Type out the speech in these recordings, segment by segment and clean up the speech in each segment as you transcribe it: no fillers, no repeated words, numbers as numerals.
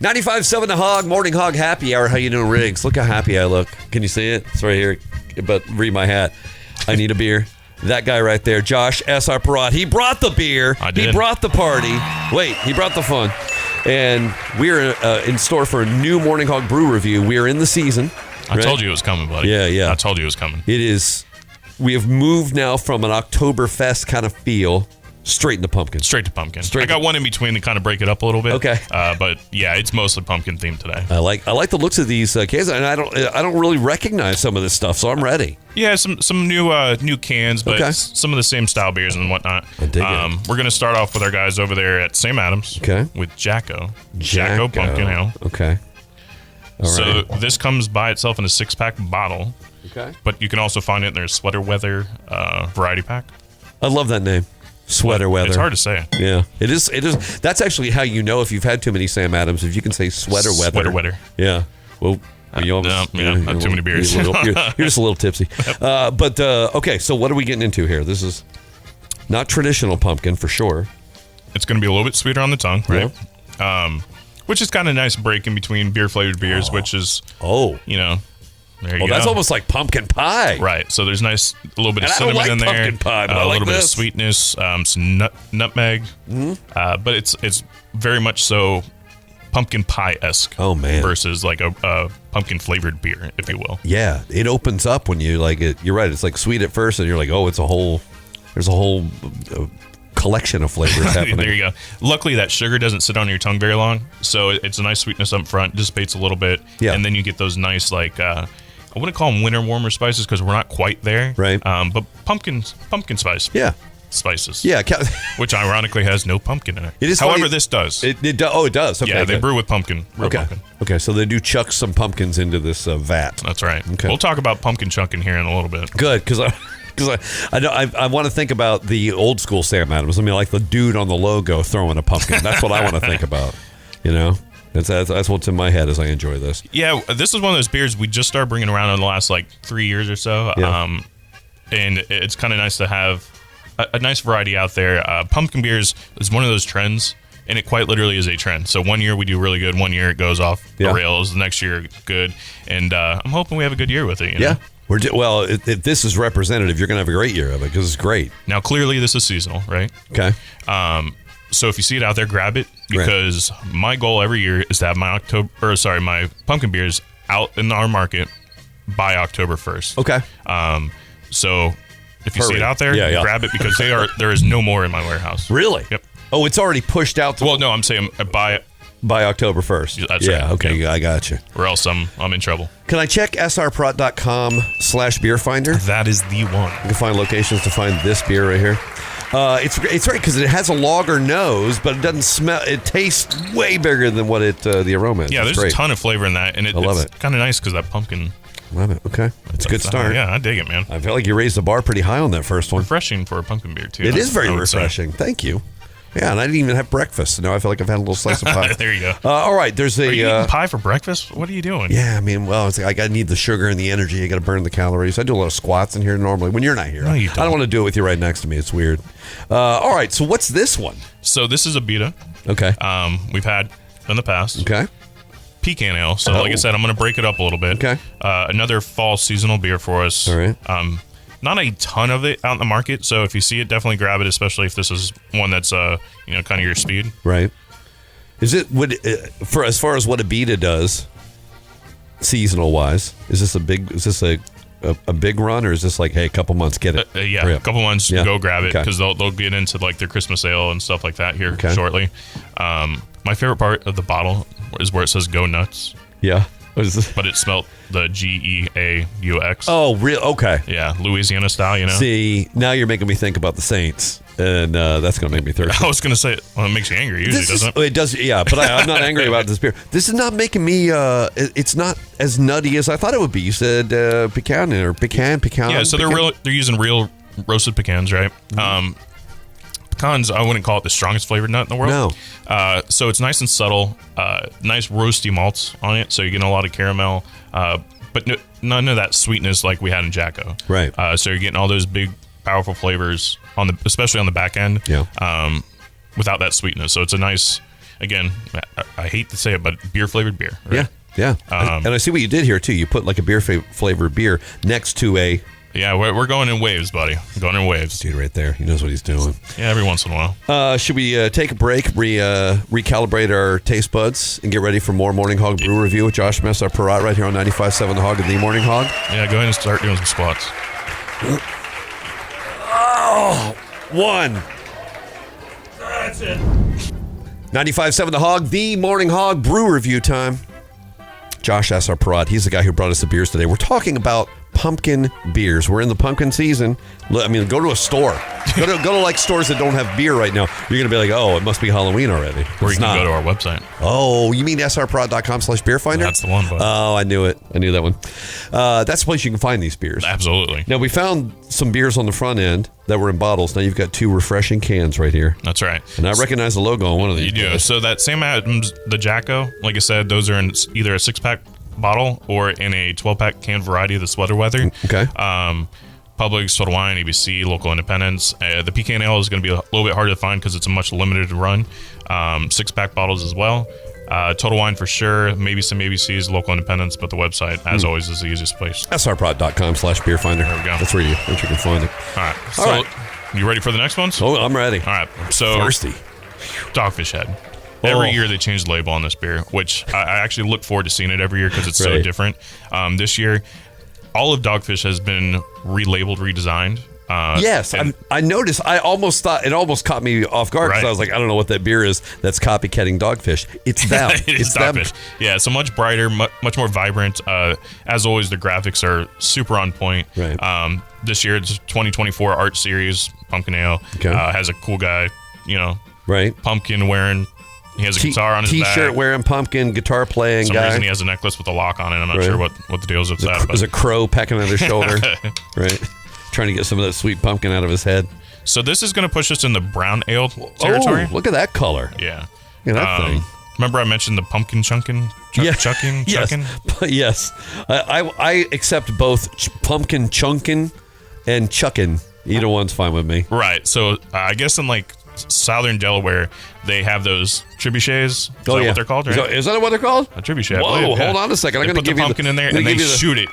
95.7 The Hog, Morning Hog Happy Hour. How you doing, Riggs? Look how happy I look. Can you see it? It's right here. But read my hat. I need a beer. That guy right there, Josh S.R. Perrott. He brought the beer. I did. He brought the party. Wait, he brought the fun. And we're in store for a new Morning Hog Brew review. We are in the season. I told you it was coming, buddy. Yeah. I told you it was coming. It is. We have moved now from an Oktoberfest kind of feel straight into pumpkin. Straight to pumpkin. I got one in between to kind of break it up a little bit. Okay. But yeah, it's mostly pumpkin themed today. I like the looks of these cans, and I don't really recognize some of this stuff, so I'm ready. Yeah, some new cans, but some of the same style beers and whatnot. I dig it. We're gonna start off with our guys over there at Sam Adams. Okay. With Jacko Pumpkin Ale. Okay. All so right. this comes by itself in a 6-pack bottle. Okay. But you can also find it in their sweater weather variety pack. I love that name. Sweater weather. It's hard to say. Yeah, it is. That's actually how you know if you've had too many Sam Adams. If you can say sweater weather. Sweater weather. Yeah. Well, not too many beers. You're just a little tipsy. But okay, so what are we getting into here? This is not traditional pumpkin for sure. It's going to be a little bit sweeter on the tongue, right? Yeah. Which is kind of a nice break in between beer flavored beers, which is there you go. That's almost like pumpkin pie. Right. So there's a little bit of cinnamon in there. Pumpkin pie, but a like little bit of sweetness, some nutmeg. Mm-hmm. But it's very much so pumpkin pie-esque. Oh, man. Versus like a pumpkin flavored beer, if you will. Yeah. It opens up when you like it. You're right. It's like sweet at first, and you're like, oh, there's a whole collection of flavors happening. There you go. Luckily, that sugar doesn't sit on your tongue very long, so it's a nice sweetness up front, dissipates a little bit, and then you get those nice, like, I wouldn't call them winter warmer spices because we're not quite there, right? But pumpkin spice, spices, which ironically has no pumpkin in it. It is. However, funny. this does. It does. Okay, yeah, they brew with pumpkin. Okay, so they do chuck some pumpkins into this vat. That's right. Okay. We'll talk about pumpkin chunking here in a little bit. Good, because I want to think about the old school Sam Adams. I mean, like the dude on the logo throwing a pumpkin. That's what I want to think about. You know, that's what's in my head as I enjoy this. Yeah, this is one of those beers we just started bringing around in the last 3 years or so. Yeah. And it's kind of nice to have a nice variety out there. Pumpkin beers is one of those trends, and it quite literally is a trend. So 1 year we do really good, 1 year it goes off the rails, the next year good, and I'm hoping we have a good year with it. You know? If this is representative, you're going to have a great year of it because it's great. Now, clearly this is seasonal, right? Okay. So if you see it out there, grab it because my goal every year is to have my pumpkin beers out in our market by October 1st. Okay. So if you see it out there, grab it because there is no more in my warehouse. Really? Yep. Oh, it's already pushed out. Well, no, I'm saying buy it by October 1st. That's right. Okay, yep. I got you. Or else I'm in trouble. Can I check srprot.com/beerfinder? That is the one. You can find locations to find this beer right here. It's right because it has a lager nose, but it doesn't smell. It tastes way bigger than what the aroma is. Yeah, there's a ton of flavor in that, and I love it. Kind of nice because that pumpkin. Love it. Okay, it's a good start. Yeah, I dig it, man. I feel like you raised the bar pretty high on that first one. Refreshing for a pumpkin beer too. It is very refreshing. Thank you. Yeah, and I didn't even have breakfast. So now I feel like I've had a little slice of pie. There you go. All right, there's Are you eating pie for breakfast? What are you doing? Yeah, I mean, well, it's like I need the sugar and the energy. I got to burn the calories. I do a lot of squats in here normally when you're not here. No, you don't. I don't want to do it with you right next to me. It's weird. All right, so what's this one? So this is a Beta. Okay. We've had in the past. Okay. Pecan ale. So like I said, I'm going to break it up a little bit. Okay. Another fall seasonal beer for us. All right. Not a ton of it out in the market, so if you see it, definitely grab it, especially if this is one that's kind of your speed. Right. Is it as far as what a Beta does, seasonal wise? Is this a big run, or is this like, hey, a couple months, get it? A couple months, go grab it because they'll get into like their Christmas ale and stuff like that here shortly. My favorite part of the bottle is where it says "Go Nuts." Yeah. What is this? But it spelled the GEAUX. Oh, real? Okay. Yeah, Louisiana style, you know? See, now you're making me think about the Saints, and that's going to make me thirsty. I was going to say, it makes you angry usually, doesn't it? It does, yeah, but I'm not angry about this beer. This is not making me, it's not as nutty as I thought it would be. You said pecan. Yeah, so they're using real roasted pecans, right? Mm-hmm. Pecans, I wouldn't call it the strongest flavored nut in the world. No. So it's nice and subtle, nice roasty malts on it, so you're getting a lot of caramel, but none of that sweetness like we had in Jacko. Right. So you're getting all those big, powerful flavors, especially on the back end, without that sweetness. So it's a nice again, I hate to say it, but beer flavored beer. Right? Yeah. And I see what you did here too. You put like a beer flavored beer next to a. Yeah, we're going in waves, buddy. Going in waves. Dude, right there. He knows what he's doing. Yeah, every once in a while. Should we take a break, recalibrate our taste buds, and get ready for more Morning Hog Brew Review with Josh Mess, our Parat, right here on 95.7 The Hog and The Morning Hog? Yeah, go ahead and start doing some squats. Oh, one. That's it. 95.7 The Hog, The Morning Hog Brew Review time. Josh S. our Parat. He's the guy who brought us the beers today. We're talking about pumpkin beers. We're in the pumpkin season. I mean, go to a store. Go to like stores that don't have beer right now. You're going to be like, oh, it must be Halloween already. Or you can go to our website. Oh, you mean srprod.com/beerfinder? That's the one, bud. Oh, I knew it. I knew that one. That's the place you can find these beers. Absolutely. Now, we found some beers on the front end that were in bottles. Now you've got two refreshing cans right here. That's right. And I recognize the logo on one of these. You do. Guys. So that same Adams, the Jacko, like I said, those are in either a 6-pack bottle or in a 12-pack can variety of the Sweater Weather. Okay. Publix, Total Wine, ABC, Local Independents. The Pecan Ale is going to be a little bit harder to find because it's a much limited run. 6-pack bottles as well. Total Wine for sure. Maybe some ABCs, Local Independents, but the website, as always, is the easiest place. srprod.com/beerfinder. There we go. That's where you can find it. All right. So, you ready for the next ones? Oh, I'm ready. All right. So, thirsty. Dogfish Head. Every year they change the label on this beer, which I actually look forward to seeing it every year because it's so different. This year, all of Dogfish has been relabeled, redesigned. Yes, I noticed. I almost thought it almost caught me off guard because I was like, I don't know what that beer is that's copycatting Dogfish. It's them. It's Dogfish. Yeah, so much brighter, much more vibrant. As always, the graphics are super on point. Right. This year, it's 2024 Art Series Pumpkin Ale. Okay. Has a cool guy, right, pumpkin wearing. He has a guitar on his back. T-shirt wearing pumpkin, guitar playing For some guy. reason he has a necklace with a lock on it. I'm not sure what the deal is with that. There's a crow pecking at his shoulder. Right. Trying to get some of that sweet pumpkin out of his head. So this is going to push us in the brown ale territory. Oh, look at that color. Yeah. Look at that thing. Remember I mentioned the pumpkin chunkin? Chucking? Yes. I accept both pumpkin chunkin and chuckin. Either one's fine with me. Right. So I guess in like southern Delaware, they have those trebuchets. Is that what they're called? Right? Is that what they're called? A trebuchet. Whoa, hold on a second. I'm going to give you the pumpkin in there and they shoot it.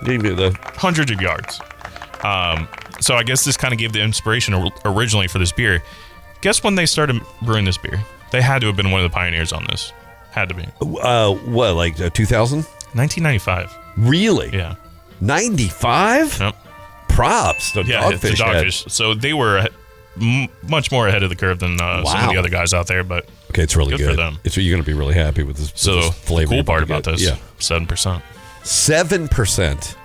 Give you the hundreds of yards. So I guess this kind of gave the inspiration originally for this beer. Guess when they started brewing this beer? They had to have been one of the pioneers on this. Had to be. What, like 2000? 1995. Really? Yeah. 95? Yep. Props. The Dogfish. Dogfish. So they were much more ahead of the curve than some of the other guys out there. But okay, it's really good for them. You're going to be really happy with this. So this flavor. The cool part about this, 7%. 7%.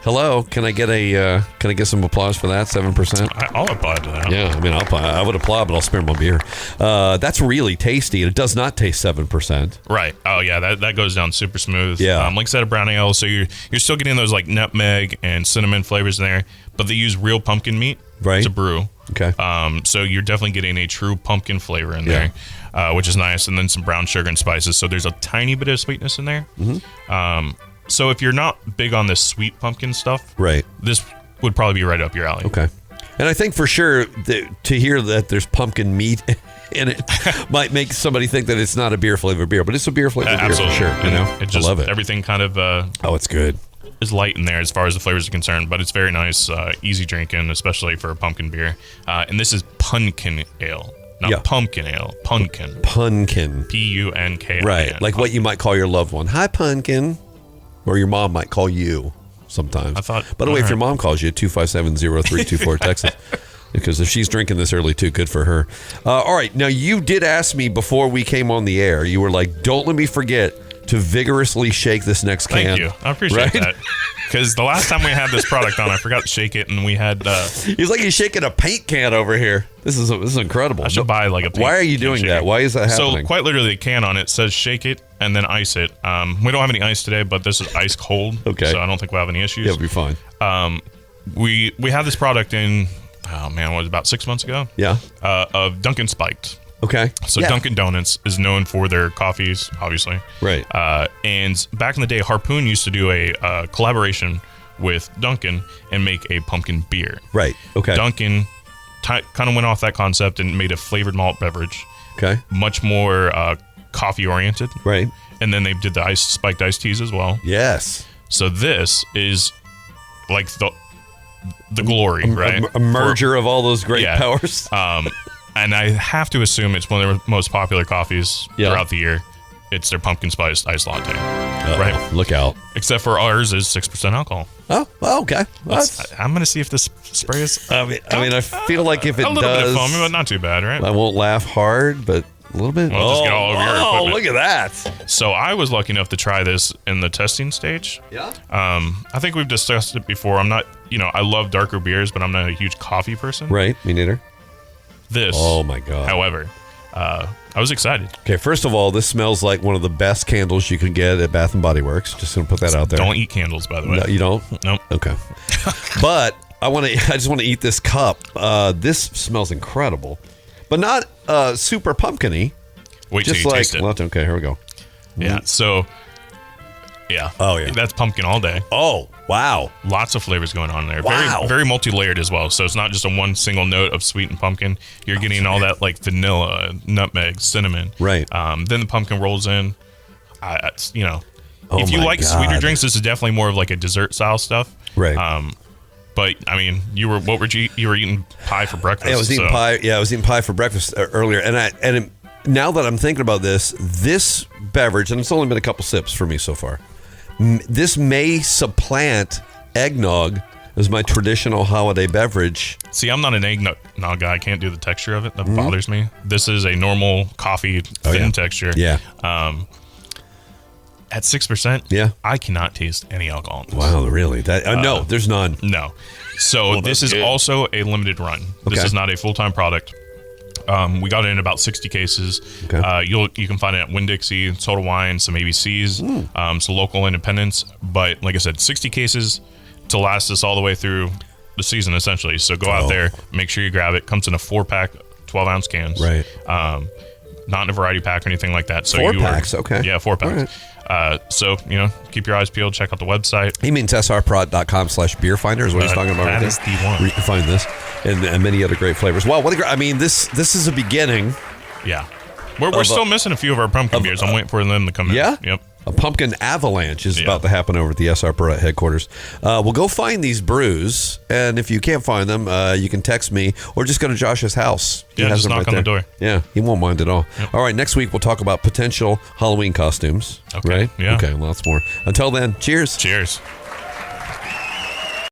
Hello, can I get some applause for that? 7%. I'll applaud to that. Yeah, I mean, I would applaud, but I'll spare my beer. That's really tasty. It does not taste 7%. Right. Oh yeah, that goes down super smooth. Yeah. Like I said, a brown ale, so you're still getting those like nutmeg and cinnamon flavors in there, but they use real pumpkin meat to brew. Okay. So you're definitely getting a true pumpkin flavor in there, which is nice, and then some brown sugar and spices. So there's a tiny bit of sweetness in there. Mm-hmm. So if you're not big on this sweet pumpkin stuff, right, this would probably be right up your alley. Okay. And I think for sure to hear that there's pumpkin meat in it might make somebody think that it's not a beer flavored beer, but it's a beer flavored beer for sure. I love it. Everything kind of it's good. Is light in there as far as the flavors are concerned, but it's very nice, easy drinking, especially for a pumpkin beer. And this is pumpkin ale. Not pumpkin ale, pumpkin. Punkin. Punkin. Right, like what you might call your loved one. Hi, Punkin. Or your mom might call you sometimes. I thought. By the way, if your mom calls you, 257-0324 Texas. Because if she's drinking this early too, good for her. All right, now you did ask me before we came on the air. You were like, "Don't let me forget to vigorously shake this next can." Thank you. I appreciate that. Because the last time we had this product on, I forgot to shake it, and we had. He's like he's shaking a paint can over here. This is incredible. I should buy like a paint. Why are you doing that? Why is that happening? So quite literally, the can on it says "shake it" and then ice it. We don't have any ice today, but this is ice cold. Okay. So I don't think we'll have any issues. Yeah, it'll be fine. We had this product in. Oh man, what was it, about 6 months ago? Yeah. Of Dunkin' Spiked. Okay. So Dunkin' Donuts is known for their coffees, obviously. Right. And back in the day, Harpoon used to do a collaboration with Dunkin' and make a pumpkin beer. Right. Okay. Dunkin' kind of went off that concept and made a flavored malt beverage. Okay. Much more coffee oriented. Right. And then they did the spiked iced teas as well. Yes. So this is like the glory, right? A merger of all those great powers. And I have to assume it's one of their most popular coffees throughout the year. It's their pumpkin spice iced latte. Right. Look out. Except for ours is 6% alcohol. Oh, okay. I'm going to see if this spray is... I mean, I feel like if it a little bit of foamy, but not too bad, right? I won't laugh hard, but a little bit. Well, just get all over your equipment. Look at that. So I was lucky enough to try this in the testing stage. Yeah. I think we've discussed it before. I'm not, I love darker beers, but I'm not a huge coffee person. Right. Me neither. This. Oh, my God. However, I was excited. Okay, first of all, this smells like one of the best candles you can get at Bath & Body Works. Just going to put that out there. Don't eat candles, by the way. No, you don't? Nope. Okay. But I just want to eat this cup. This smells incredible, but not super pumpkin-y. Wait just till you like, taste it. Well, okay, here we go. Yeah, so, yeah. Oh, yeah. That's pumpkin all day. Oh, wow. Lots of flavors going on there. Wow. Very, very multi-layered as well. So it's not just a one single note of sweet and pumpkin. You're getting all that like vanilla, nutmeg, cinnamon. Right. Then the pumpkin rolls in. If you my like God. sweeter drinks, this is definitely more of like a dessert style stuff. Right. But I mean, you were eating pie for breakfast. Yeah, I was eating pie. Yeah, I was eating pie for breakfast earlier, now that I'm thinking about this beverage, and it's only been a couple sips for me so far. This may supplant eggnog as my traditional holiday beverage. See, I'm not an eggnog guy. I can't do the texture of it. That bothers me. This is a normal coffee thin texture. Yeah. At 6%, yeah, I cannot taste any alcohol in this. Wow, really? No, there's none. No. So this is also a limited run. This is not a full-time product. We got it in about 60 cases. Okay. You can find it at Winn-Dixie, Total Wine, some ABCs, some local independents. But like I said, 60 cases to last us all the way through the season, essentially. So go out there, make sure you grab it. Comes in a 4-pack, 12-ounce cans. Right. Not in a variety pack or anything like that. So 4 packs, okay. Yeah, 4 packs. Right. So, keep your eyes peeled. Check out the website. He means srprod.com/beerfinder is what he's talking about. That right is there. the one. Where you can find this and many other great flavors. Wow, this is a beginning. Yeah. We're still missing a few of our pumpkin beers. I'm waiting for them to come in. Yeah? Yep. A pumpkin avalanche is about to happen over at the SR Perot headquarters. We'll go find these brews, and if you can't find them, you can text me or just go to Josh's house. He has just them knock on the door. Yeah, he won't mind at all. Yep. All right, next week we'll talk about potential Halloween costumes. Okay. Right? Yeah. Okay, lots more. Until then, cheers. Cheers.